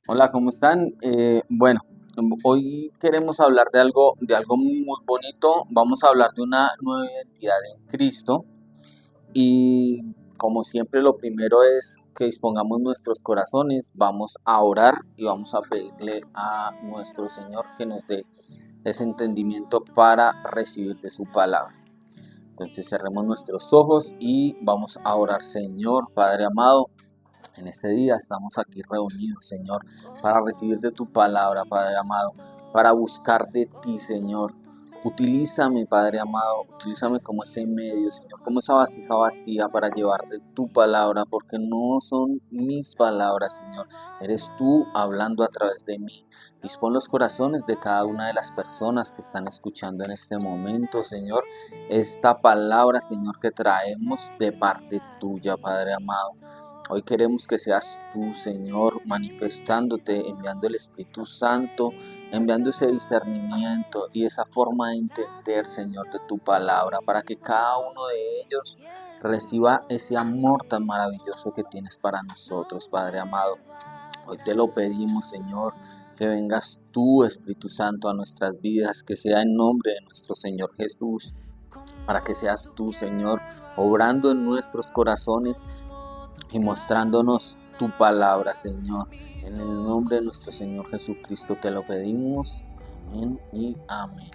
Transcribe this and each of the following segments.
Hola, ¿cómo están? Bueno, hoy queremos hablar de algo muy bonito. Vamos a hablar de una nueva identidad en Cristo y como siempre lo primero es que dispongamos nuestros corazones, vamos a orar y vamos a pedirle a nuestro Señor que nos dé ese entendimiento para recibir de su palabra. Entonces cerremos nuestros ojos y vamos a orar. Señor, Padre amado, en este día estamos aquí reunidos, Señor, para recibir de tu palabra, Padre amado, para buscar de ti, Señor. Utilízame, Padre amado, utilízame como ese medio, Señor, como esa vasija vacía para llevarte tu palabra, porque no son mis palabras, Señor. Eres tú hablando a través de mí. Dispón los corazones de cada una de las personas que están escuchando en este momento, Señor, esta palabra, Señor, que traemos de parte tuya, Padre amado. Hoy queremos que seas tú, Señor, manifestándote, enviando el Espíritu Santo, enviando ese discernimiento y esa forma de entender, Señor, de tu palabra, para que cada uno de ellos reciba ese amor tan maravilloso que tienes para nosotros, Padre amado. Hoy te lo pedimos, Señor, que vengas tú, Espíritu Santo, a nuestras vidas, que sea en nombre de nuestro Señor Jesús, para que seas tú, Señor, obrando en nuestros corazones y mostrándonos tu palabra, Señor. En el nombre de nuestro Señor Jesucristo te lo pedimos. Amén y amén.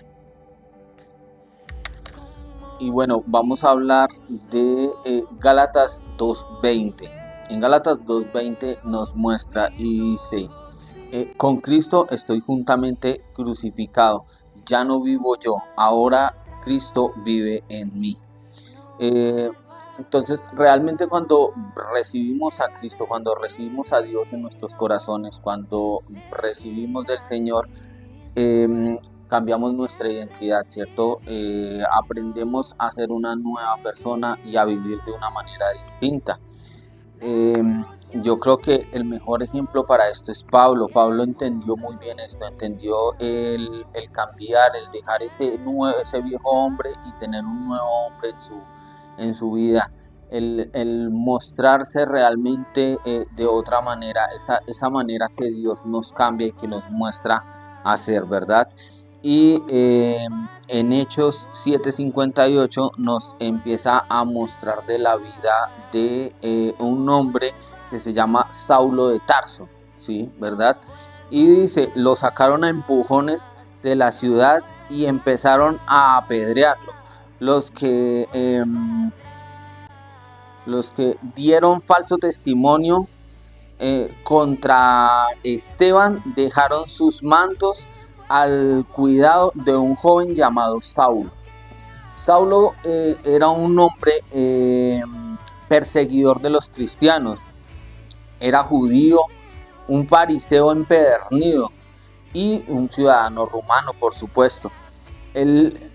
Y bueno, vamos a hablar de Gálatas 2:20. En Gálatas 2:20 nos muestra y dice, con Cristo estoy juntamente crucificado. Ya no vivo yo, ahora Cristo vive en mí. Eh, entonces, realmente cuando recibimos a Cristo, cuando recibimos a Dios en nuestros corazones, cuando recibimos del Señor, eh, cambiamos nuestra identidad, ¿cierto? Aprendemos a ser una nueva persona y a vivir de una manera distinta. Eh, yo creo que el mejor ejemplo para esto es Pablo. Pablo entendió muy bien esto, entendió el cambiar, el dejar ese viejo hombre y tener un nuevo hombre en su vida. El mostrarse realmente de otra manera, esa manera que Dios nos cambia y que nos muestra a ser, ¿verdad? Y en Hechos 7:58 nos empieza a mostrar de la vida de un hombre que se llama Saulo de Tarso, ¿sí? ¿Verdad? Y dice, lo sacaron a empujones de la ciudad y empezaron a apedrearlo. Los que, eh, los que dieron falso testimonio contra Esteban dejaron sus mantos al cuidado de un joven llamado Saulo. Saulo era un hombre perseguidor de los cristianos, era judío, un fariseo empedernido y un ciudadano romano, por supuesto. Él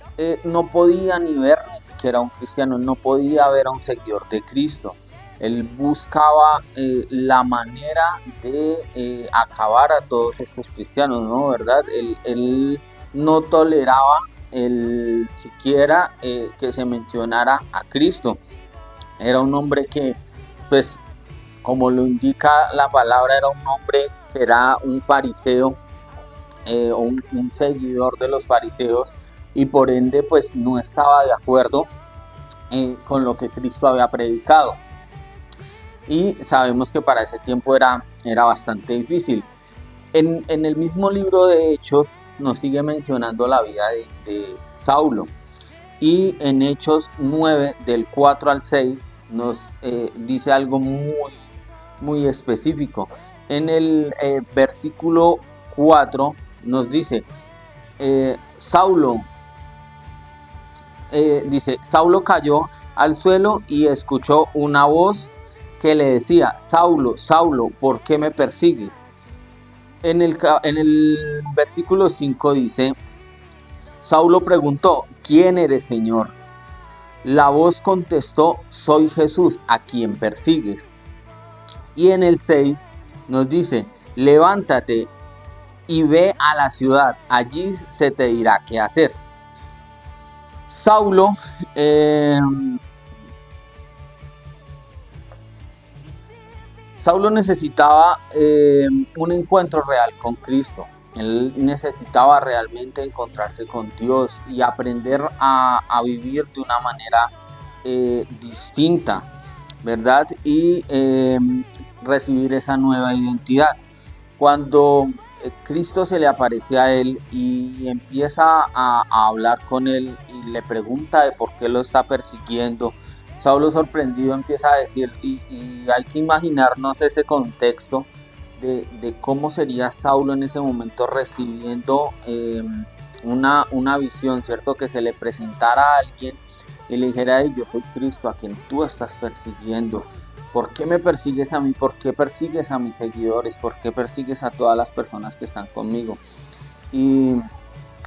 no podía ni ver ni siquiera a un cristiano, él no podía ver a un seguidor de Cristo. Él buscaba la manera de acabar a todos estos cristianos, ¿no? ¿Verdad? Él no toleraba siquiera que se mencionara a Cristo. Era un hombre que, pues, como lo indica la palabra, era un hombre que era un fariseo, un seguidor de los fariseos, y por ende pues no estaba de acuerdo con lo que Cristo había predicado. Y sabemos que para ese tiempo era bastante difícil. En el mismo libro de Hechos nos sigue mencionando la vida de Saulo. Y en Hechos 9, del 4 al 6, nos dice algo muy específico. En el versículo 4 nos dice, Saulo Saulo cayó al suelo y escuchó una voz que le decía, Saulo, Saulo, ¿por qué me persigues? En el versículo 5 dice, Saulo preguntó, ¿quién eres, Señor? La voz contestó, soy Jesús, a quien persigues. Y en el 6 nos dice, levántate y ve a la ciudad, allí se te dirá qué hacer. Saulo Saulo necesitaba un encuentro real con Cristo. Él necesitaba realmente encontrarse con Dios y aprender a vivir de una manera distinta, ¿verdad? Y recibir esa nueva identidad. Cuando Cristo se le aparece a él y empieza a hablar con él y le pregunta de por qué lo está persiguiendo, Saulo sorprendido empieza a decir, y hay que imaginarnos ese contexto de cómo sería Saulo en ese momento recibiendo una visión, ¿cierto? Que se le presentara a alguien y le dijera, hey, yo soy Cristo a quien tú estás persiguiendo. ¿Por qué me persigues a mí? ¿Por qué persigues a mis seguidores? ¿Por qué persigues a todas las personas que están conmigo? Y,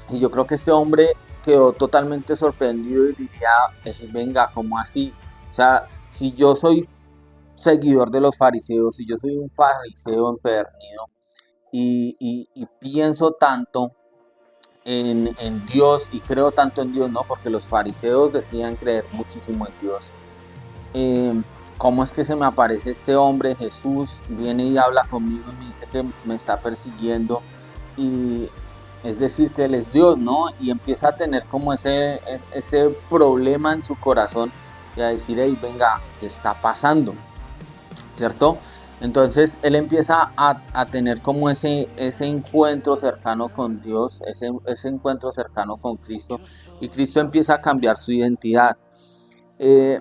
y yo creo que este hombre quedó totalmente sorprendido y diría, venga, ¿cómo así? O sea, si yo soy seguidor de los fariseos, si yo soy un fariseo empedernido y pienso tanto en Dios y creo tanto en Dios, ¿no? Porque los fariseos decían creer muchísimo en Dios. Eh, ¿Cómo es que se me aparece este hombre, Jesús, viene y habla conmigo y me dice que me está persiguiendo? Y es decir, que Él es Dios, ¿no? Y empieza a tener como ese problema en su corazón y a decir, hey, venga, ¿qué está pasando? ¿Cierto? Entonces él empieza a tener como ese encuentro cercano con Dios, ese encuentro cercano con Cristo, y Cristo empieza a cambiar su identidad. Eh,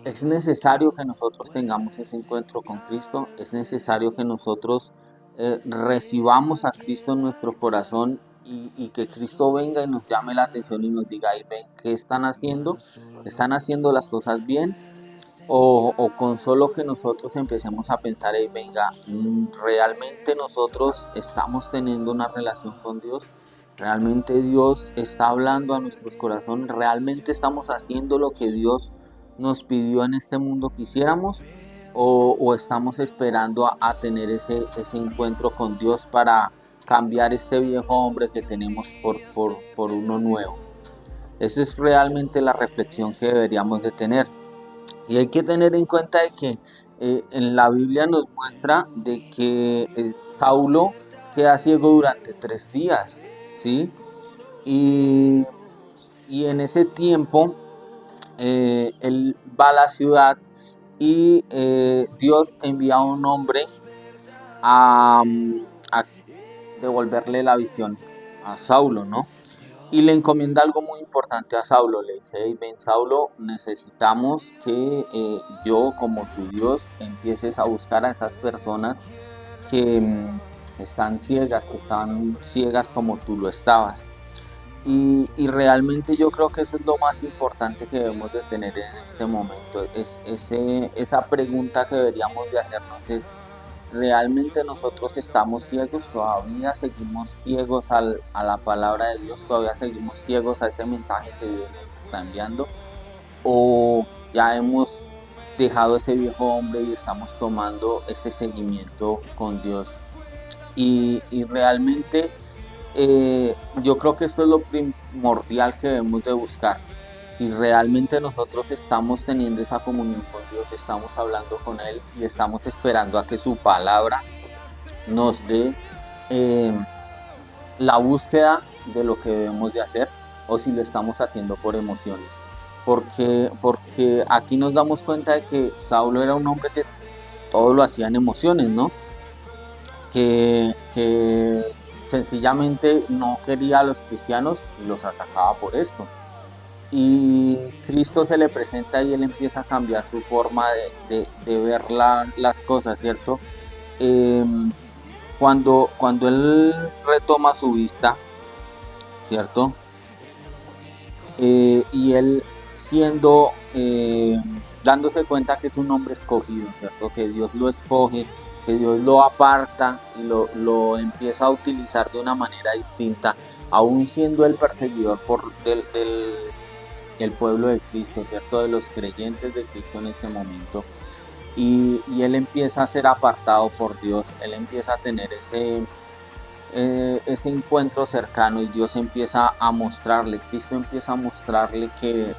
es necesario que nosotros tengamos ese encuentro con Cristo, es necesario que nosotros recibamos a Cristo en nuestro corazón y que Cristo venga y nos llame la atención y nos diga, ahí ven, ¿qué están haciendo? ¿Están haciendo las cosas bien? O con solo que nosotros empecemos a pensar, hey, venga, realmente nosotros estamos teniendo una relación con Dios, realmente Dios está hablando a nuestros corazones, realmente estamos haciendo lo que Dios nos pidió en este mundo que hiciéramos, o estamos esperando a tener ese encuentro con Dios para cambiar este viejo hombre que tenemos por uno nuevo. Esa es realmente la reflexión que deberíamos de tener. Y hay que tener en cuenta de que en la Biblia nos muestra de que Saulo queda ciego durante 3 días, ¿sí? Y, y en ese tiempo él va a la ciudad y Dios envía a un hombre a devolverle la visión a Saulo, ¿no? Y le encomienda algo muy importante a Saulo. Le dice, hey, ven Saulo, necesitamos que yo como tu Dios empieces a buscar a esas personas que están ciegas como tú lo estabas. Y realmente yo creo que eso es lo más importante que debemos de tener en este momento. Esa pregunta que deberíamos de hacernos es, ¿realmente nosotros estamos ciegos? ¿Todavía seguimos ciegos a la palabra de Dios? ¿Todavía seguimos ciegos a este mensaje que Dios nos está enviando? ¿O ya hemos dejado ese viejo hombre y estamos tomando ese seguimiento con Dios? Y realmente yo creo que esto es lo primordial que debemos de buscar. Si realmente nosotros estamos teniendo esa comunión con Dios, estamos hablando con Él y estamos esperando a que su palabra nos dé eh, la búsqueda de lo que debemos de hacer, o si lo estamos haciendo por emociones. Porque aquí nos damos cuenta de que Saulo era un hombre que todo lo hacía en emociones, ¿no? Que sencillamente no quería a los cristianos y los atacaba por esto. Y Cristo se le presenta y él empieza a cambiar su forma de ver las cosas, ¿cierto? Eh, cuando él retoma su vista, ¿cierto? Y él dándose cuenta que es un hombre escogido, ¿cierto? Que Dios lo escoge, que Dios lo aparta y lo empieza a utilizar de una manera distinta, aún siendo el perseguidor del pueblo de Cristo, ¿cierto? De los creyentes de Cristo en este momento. Y él empieza a ser apartado por Dios, él empieza a tener ese encuentro cercano y Dios empieza a mostrarle, Cristo empieza a mostrarle que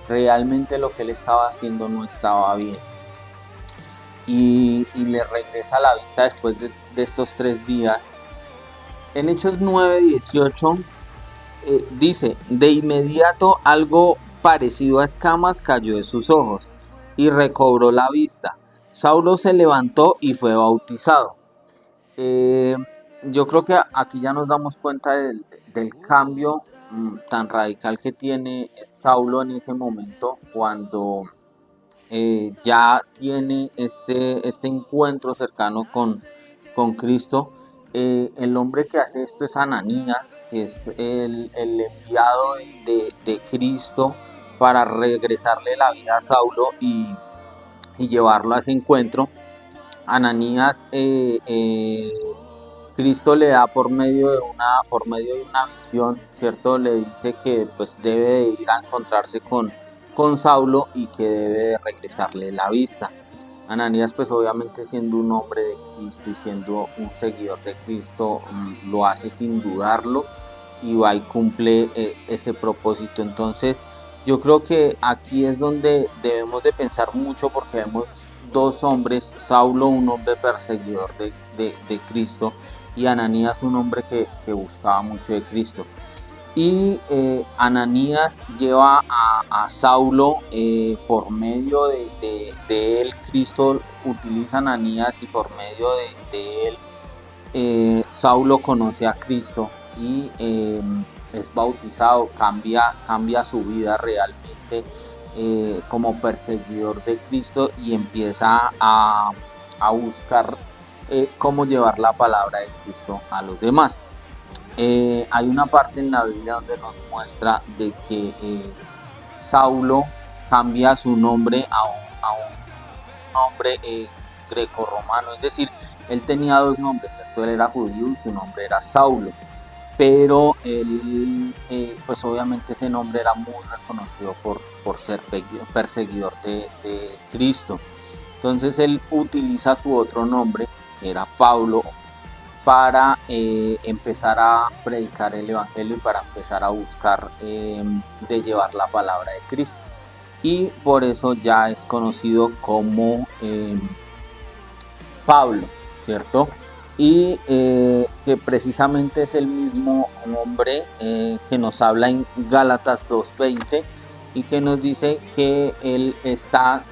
realmente lo que él estaba haciendo no estaba bien. y le regresa la vista después de estos 3 días. En Hechos 9:18 dice, de inmediato algo parecido a escamas cayó de sus ojos y recobró la vista. Saulo se levantó y fue bautizado. Eh, yo creo que aquí ya nos damos cuenta del cambio tan radical que tiene Saulo en ese momento cuando ya tiene este encuentro cercano con Cristo. El hombre que hace esto es Ananías, que es el enviado de Cristo para regresarle la vida a Saulo y llevarlo a ese encuentro. Ananías, Cristo le da por medio de una visión, ¿cierto? Le dice que pues debe de ir a encontrarse con Saulo y que debe de regresarle la vista. Ananías, pues obviamente siendo un hombre de Cristo y siendo un seguidor de Cristo, lo hace sin dudarlo y va y cumple ese propósito. Entonces yo creo que aquí es donde debemos de pensar mucho, porque vemos dos hombres, Saulo un hombre perseguidor de Cristo y Ananías un hombre que buscaba mucho de Cristo. Y Ananías lleva a Saulo por medio de él. Cristo utiliza a Ananías y por medio de él Saulo conoce a Cristo y es bautizado, cambia su vida realmente como perseguidor de Cristo y empieza a buscar cómo llevar la palabra de Cristo a los demás. Hay una parte en la Biblia donde nos muestra de que Saulo cambia su nombre a un nombre greco-romano, es decir, él tenía dos nombres, ¿cierto? Él era judío y su nombre era Saulo, pero él, pues obviamente ese nombre era muy reconocido por ser perseguidor de Cristo. Entonces él utiliza su otro nombre, que era Pablo, para empezar a predicar el evangelio y para empezar a buscar de llevar la palabra de Cristo. Y por eso ya es conocido como Pablo, ¿cierto? Y que precisamente es el mismo hombre que nos habla en Gálatas 2:20 y que nos dice que él está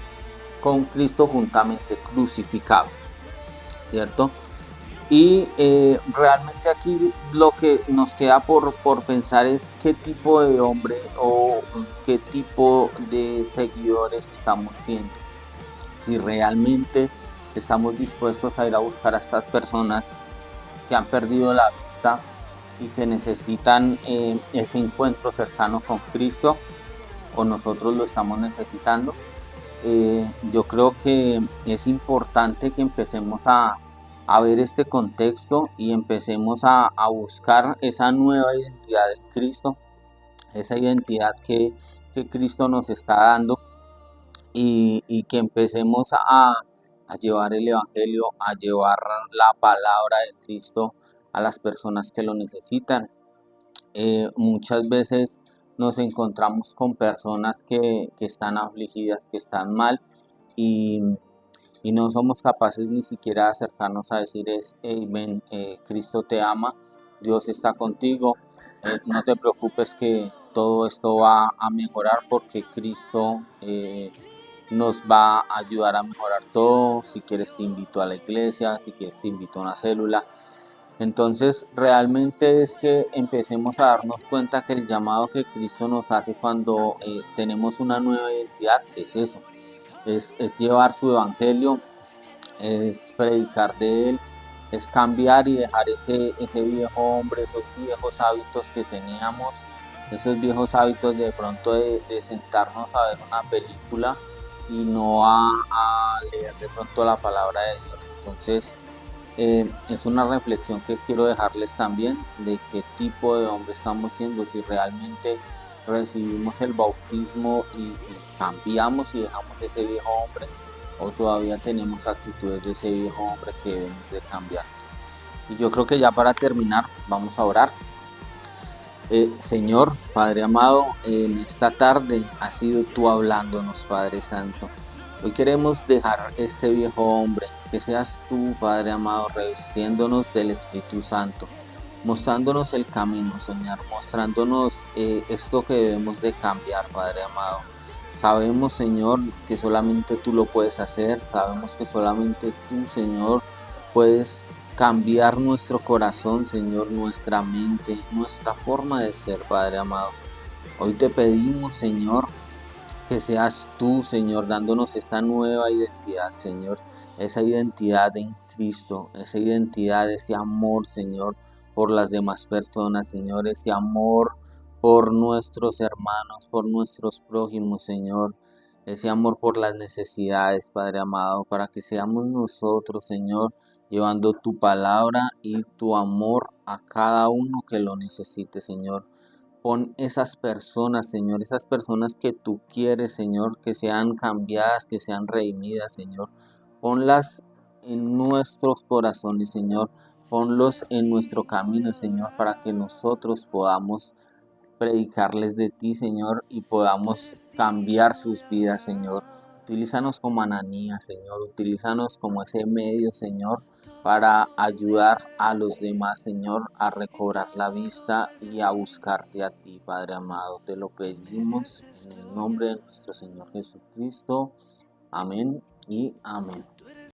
con Cristo juntamente crucificado, ¿cierto? Y realmente aquí lo que nos queda por pensar es qué tipo de hombre o qué tipo de seguidores estamos siendo. Si realmente estamos dispuestos a ir a buscar a estas personas que han perdido la vista y que necesitan ese encuentro cercano con Cristo, o nosotros lo estamos necesitando. Yo creo que es importante que empecemos a ver este contexto y empecemos a buscar esa nueva identidad en Cristo, esa identidad que Cristo nos está dando y que empecemos a llevar el evangelio, a llevar la palabra de Cristo a las personas que lo necesitan. Muchas veces nos encontramos con personas que están afligidas, que están mal y no somos capaces ni siquiera de acercarnos a decir hey, ven, Cristo te ama, Dios está contigo, no te preocupes que todo esto va a mejorar porque Cristo nos va a ayudar a mejorar todo. Si quieres te invito a la iglesia, si quieres te invito a una célula. Entonces realmente es que empecemos a darnos cuenta que el llamado que Cristo nos hace cuando tenemos una nueva identidad es eso, es llevar su evangelio, es predicar de él, es cambiar y dejar ese viejo hombre, esos viejos hábitos que teníamos, esos viejos hábitos de pronto de sentarnos a ver una película y no a leer de pronto la palabra de Dios. Entonces es una reflexión que quiero dejarles también de qué tipo de hombre estamos siendo, si realmente recibimos el bautismo y cambiamos y dejamos ese viejo hombre, o todavía tenemos actitudes de ese viejo hombre que debemos de cambiar. Y yo creo que ya para terminar vamos a orar. Señor, Padre amado, en esta tarde has sido tú hablándonos, Padre Santo. Hoy queremos dejar este viejo hombre, que seas tú, Padre amado, revestiéndonos del Espíritu Santo, mostrándonos el camino, Señor, mostrándonos esto que debemos de cambiar, Padre amado. Sabemos, Señor, que solamente tú lo puedes hacer, sabemos que solamente tú, Señor, puedes cambiar nuestro corazón, Señor, nuestra mente, nuestra forma de ser, Padre amado. Hoy te pedimos, Señor, que seas tú, Señor, dándonos esta nueva identidad, Señor, esa identidad en Cristo, esa identidad, ese amor, Señor, por las demás personas, Señor, ese amor por nuestros hermanos, por nuestros prójimos, Señor, ese amor por las necesidades, Padre amado, para que seamos nosotros, Señor, llevando tu palabra y tu amor a cada uno que lo necesite, Señor. Pon esas personas, Señor, esas personas que tú quieres, Señor, que sean cambiadas, que sean redimidas, Señor. Ponlas en nuestros corazones, Señor. Ponlos en nuestro camino, Señor, para que nosotros podamos predicarles de ti, Señor, y podamos cambiar sus vidas, Señor. Utilízanos como Ananías, Señor. Utilízanos como ese medio, Señor, para ayudar a los demás, Señor, a recobrar la vista y a buscarte a ti, Padre amado. Te lo pedimos en el nombre de nuestro Señor Jesucristo. Amén y amén.